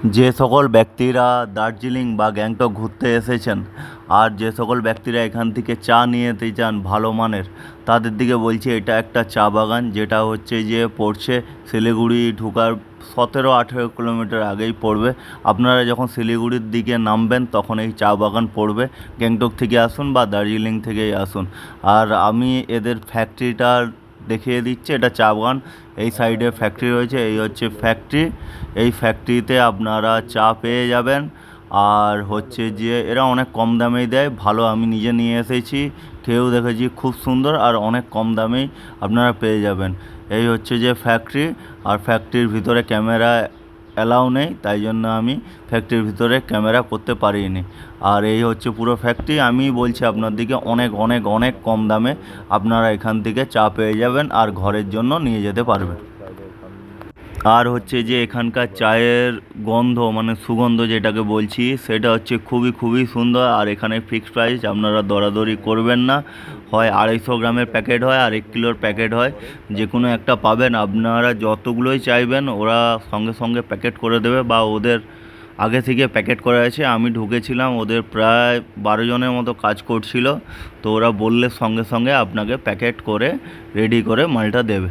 যে সকল ব্যক্তিরা দার্জিলিং বা গ্যাংটক ঘুরতে এসেছেন আর যে সকল ব্যক্তিরা এখান থেকে চা নিয়ে যেতে চান ভালো মানের, তাদের দিকে বলছি এটা একটা চা বাগান, যেটা হচ্ছে যে পড়ছে শিলিগুড়ি ঢোকার 17-18 কিলোমিটার আগেই পড়বে। আপনারা যখন শিলিগুড়ির দিকে নামবেন তখন এই চা বাগান পড়বে। গ্যাংটক থেকে আসুন বা দার্জিলিং থেকেই আসুন। আর আমি এদের ফ্যাক্টরিটা দেখিয়ে দিচ্ছি। এটা চা বাগান, এই সাইডে ফ্যাক্টরি রয়েছে, এই হচ্ছে ফ্যাক্টরি। এই ফ্যাক্টরিতে আপনারা চা পেয়ে যাবেন। আর হচ্ছে যে এরা অনেক কম দামেই দেয়, ভালো। আমি নিজে নিয়ে এসেছি, খেয়েও দেখেছি, খুব সুন্দর আর অনেক কম দামেই আপনারা পেয়ে যাবেন। এই হচ্ছে যে ফ্যাক্টরি। আর ফ্যাক্টরির ভিতরে ক্যামেরা অ্যালাউ নেই, তাই জন্য আমি ফ্যাক্টরির ভিতরে ক্যামেরা করতে পারিনি। আর এই হচ্ছে পুরো ফ্যাক্টরি। আমি বলছি আপনাদেরকে অনেক অনেক অনেক কম দামে আপনারা এখান থেকে চা পেয়ে যাবেন আর ঘরের জন্য নিয়ে যেতে পারবেন। আর হচ্ছে যে এখানকার চায়ের গন্ধ, মানে সুগন্ধ যেটাকে বলছি, সেটা হচ্ছে খুবই খুবই সুন্দর। আর এখানে ফিক্সড প্রাইস, আপনারা দরাদরি করবেন না। হয় 250 গ্রামের প্যাকেট হয় আর 1 কিলোর প্যাকেট হয়, যে কোনো একটা পাবেন। আপনারা যতগুলোই চাইবেন ওরা সঙ্গে সঙ্গে প্যাকেট করে দেবে, বা ওদের আগে থেকে প্যাকেট করা আছে। আমি ঢুকেছিলাম, ওদের প্রায় 12 জনের মতো কাজ করছিল, তো ওরা বললে সঙ্গে সঙ্গে আপনাকে প্যাকেট করে রেডি করে মালটা দেবে।